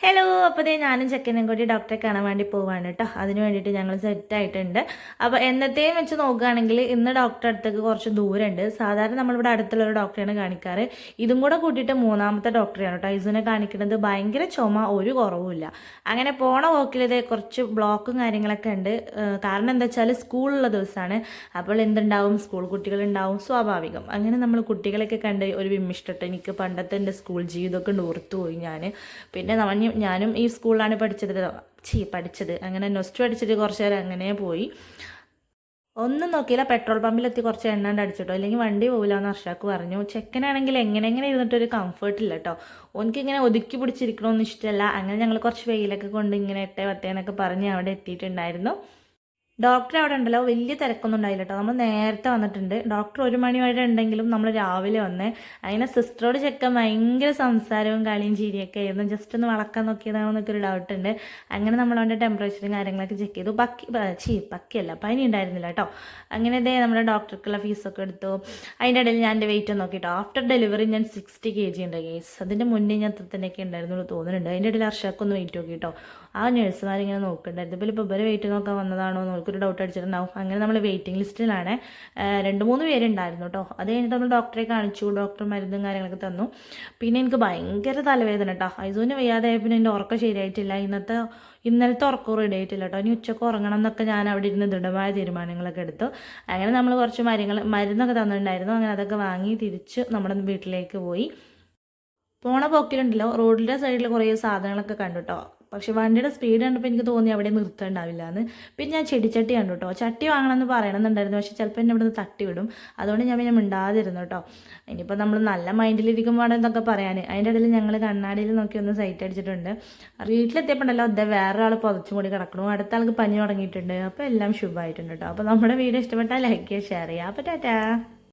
Hello, അപ്പോൾ ദേ ഞാനും ചെക്കനും കൂടി ഡോക്ടറെ കാണാൻ വേണ്ടി പോവാണ് കേട്ടോ. അതിന് വേണ്ടിയിട്ട് ഞങ്ങൾ സെറ്റായിട്ടുണ്ട്. അപ്പോൾ എന്നത്തെയും വെച്ച് നോക്കുകയാണെങ്കിൽ ഇന്ന് ഡോക്ടറെ അടുത്തേക്ക് കുറച്ച് ദൂരമുണ്ട്. സാധാരണ നമ്മളിവിടെ അടുത്തുള്ള ഒരു ഡോക്ടറെയാണ് കാണിക്കാറ്. ഇതും കൂടെ കൂട്ടിയിട്ട് മൂന്നാമത്തെ ഡോക്ടറെയാണ് കേട്ടോ. ഐസുവിനെ കാണിക്കുന്നത് ഭയങ്കര ചുമ, ഒരു കുറവുമില്ല. അങ്ങനെ പോണ പോക്കിൽ ഇതേ കുറച്ച് ബ്ലോക്കും കാര്യങ്ങളൊക്കെ ഉണ്ട്. കാരണം എന്താ വെച്ചാൽ സ്കൂളുള്ള ദിവസമാണ്. അപ്പോൾ എന്തുണ്ടാവും, സ്കൂൾ കുട്ടികളുണ്ടാവും, സ്വാഭാവികം. അങ്ങനെ നമ്മൾ കുട്ടികളൊക്കെ കണ്ട് ഒരു വിമ്മിഷ്ടട്ടോ. എനിക്ക് പണ്ടത്തെ എൻ്റെ സ്കൂൾ ജീവിതമൊക്കെ ഓർത്തുപോയി ഞാൻ. പിന്നെ ഞാനും ഈ സ്കൂളിലാണ് പഠിച്ചത് അങ്ങനെ നൊസ്റ്റു അടിച്ചിട്ട് കുറച്ച് നേരം അങ്ങനെ പോയി. ഒന്നും നോക്കിയില്ല, പെട്രോൾ പമ്പിലെത്തി കുറച്ച് എണ്ണ അടിച്ചിട്ടോ, അല്ലെങ്കിൽ വണ്ടി പോകില്ല എന്ന് അർഷാക്ക് പറഞ്ഞു. ചെക്കനാണെങ്കിൽ എങ്ങനെ ഇരുന്നിട്ടൊരു കംഫർട്ട് ഇല്ല കേട്ടോ. ഓനിക്കിങ്ങനെ ഒതുക്കി പിടിച്ചിരിക്കണമെന്ന് ഇഷ്ടമല്ല. അങ്ങനെ ഞങ്ങൾ കുറച്ച് വെയിലൊക്കെ കൊണ്ട് ഇങ്ങനെ 8-10 എന്നൊക്കെ പറഞ്ഞ് അവിടെ എത്തിയിട്ടുണ്ടായിരുന്നു. ഡോക്ടർ അവിടെ ഉണ്ടല്ലോ, വലിയ തിരക്കൊന്നും ഉണ്ടായില്ല കേട്ടോ. നമ്മൾ നേരത്തെ വന്നിട്ടുണ്ട്. ഡോക്ടർ 1 മണി വരെ ഉണ്ടെങ്കിലും നമ്മൾ രാവിലെ വന്നേ. അങ്ങനെ സിസ്റ്ററോട് ചെക്കൻ ഭയങ്കര സംസാരവും കളിയും ചിരിയൊക്കെ ആയിരുന്നു. ജസ്റ്റ് ഒന്ന് വളക്കാൻ നോക്കിയതാണെന്നൊക്കെ ഒരു ഡൗട്ട് ഉണ്ട്. അങ്ങനെ നമ്മൾ അവൻ്റെ ടെമ്പറേച്ചറും കാര്യങ്ങളൊക്കെ ചെക്ക് ചെയ്തു. പക്കിയല്ല, പനി ഉണ്ടായിരുന്നില്ല കേട്ടോ. അങ്ങനെ ഇതേ നമ്മുടെ ഡോക്ടർക്കുള്ള ഫീസൊക്കെ എടുത്തു. അതിൻ്റെ ഇടയിൽ ഞാൻ എൻ്റെ വെയിറ്റ് നോക്കിയിട്ടോ. ആഫ്റ്റർ ഡെലിവറി ഞാൻ 60 kg ഉണ്ട് കേസ്. അതിൻ്റെ മുന്നേ ഞാൻ തന്നെയൊക്കെ ഉണ്ടായിരുന്നു തോന്നുന്നുണ്ട്. അതിൻ്റെ ഇടയിൽ അർഷാക്കൊന്ന് വെയിറ്റ് നോക്കി കേട്ടോ. ആ നഴ്സുമാരിങ്ങനെ നോക്കുന്നുണ്ടായിരുന്നു. ഇപ്പോൾ ഇവരെ വെയിറ്റ് നോക്കാൻ വന്നതാണോ ഒരു ഡൗട്ട് അടിച്ചിട്ടുണ്ടാവും. അങ്ങനെ നമ്മൾ വെയിറ്റിംഗ് ലിസ്റ്റിലാണ്. 2-3 പേരുണ്ടായിരുന്നു കേട്ടോ. അത് കഴിഞ്ഞിട്ട് നമ്മൾ ഡോക്ടറെ കാണിച്ചു. ഡോക്ടർ മരുന്നും കാര്യങ്ങളൊക്കെ തന്നു. പിന്നെ എനിക്ക് ഭയങ്കര തലവേദന കേട്ടോ. ഐസുവിന് വയ്യാതെ പിന്നെ എൻ്റെ ഉറക്കം ശരിയായിട്ടില്ല. ഇന്നലത്തെ ഉറക്കം റെഡി ആയിട്ടില്ല കേട്ടോ. ഇനി ഉച്ചക്ക് ഉറങ്ങണം എന്നൊക്കെ ഞാൻ അവിടെ ഇരുന്ന് ദൃഢമായ തീരുമാനങ്ങളൊക്കെ എടുത്തു. അങ്ങനെ നമ്മൾ കുറച്ച് മരുന്നൊക്കെ തന്നിട്ടുണ്ടായിരുന്നു. അങ്ങനെ അതൊക്കെ വാങ്ങി തിരിച്ച് നമ്മുടെ വീട്ടിലേക്ക് പോയി. പോണ പോക്കിലുണ്ടല്ലോ, റോഡിൻ്റെ സൈഡിൽ കുറേ സാധനങ്ങളൊക്കെ കണ്ടു കേട്ടോ. പക്ഷെ വണ്ടിയുടെ സ്പീഡ് കണ്ടപ്പോൾ എനിക്ക് തോന്നി അവിടെ നിർത്തേണ്ടാവില്ല എന്ന്. പിന്നെ ഞാൻ ചെടിച്ചട്ടി കണ്ടു കേട്ടോ. ചട്ടി വാങ്ങണമെന്ന് പറയണമെന്നുണ്ടായിരുന്നു, പക്ഷെ ചിലപ്പോൾ എന്നെ ഇവിടെ നിന്ന് തട്ടി വിടും. അതുകൊണ്ട് ഞാൻ പിന്നെ മിണ്ടാതിരുന്നു കേട്ടോ. ഇനിയിപ്പോൾ നമ്മൾ നല്ല മൈൻഡിലിരിക്കുമ്പോൾ എന്നൊക്കെ പറയാൻ. അതിൻ്റെ ഇടയിൽ ഞങ്ങൾ കണ്ണാടിയിൽ നോക്കി ഒന്ന് സൈറ്റ് അടിച്ചിട്ടുണ്ട്. വീട്ടിലെത്തിയപ്പോൾ ഉണ്ടല്ലോ, അതേ വേറെ ആൾ പുതച്ചും കൂടി കിടക്കണു. അടുത്ത ആൾക്ക് പനി തുടങ്ങിയിട്ടുണ്ട്. അപ്പോൾ എല്ലാം ശുഭമായിട്ടുണ്ട് കേട്ടോ. അപ്പോൾ നമ്മുടെ വീഡിയോ ഇഷ്ടപ്പെട്ടാൽ ലൈക്ക് ചെയ്യുക, ഷെയർ ചെയ്യുക. അപ്പോൾ ടാറ്റാ.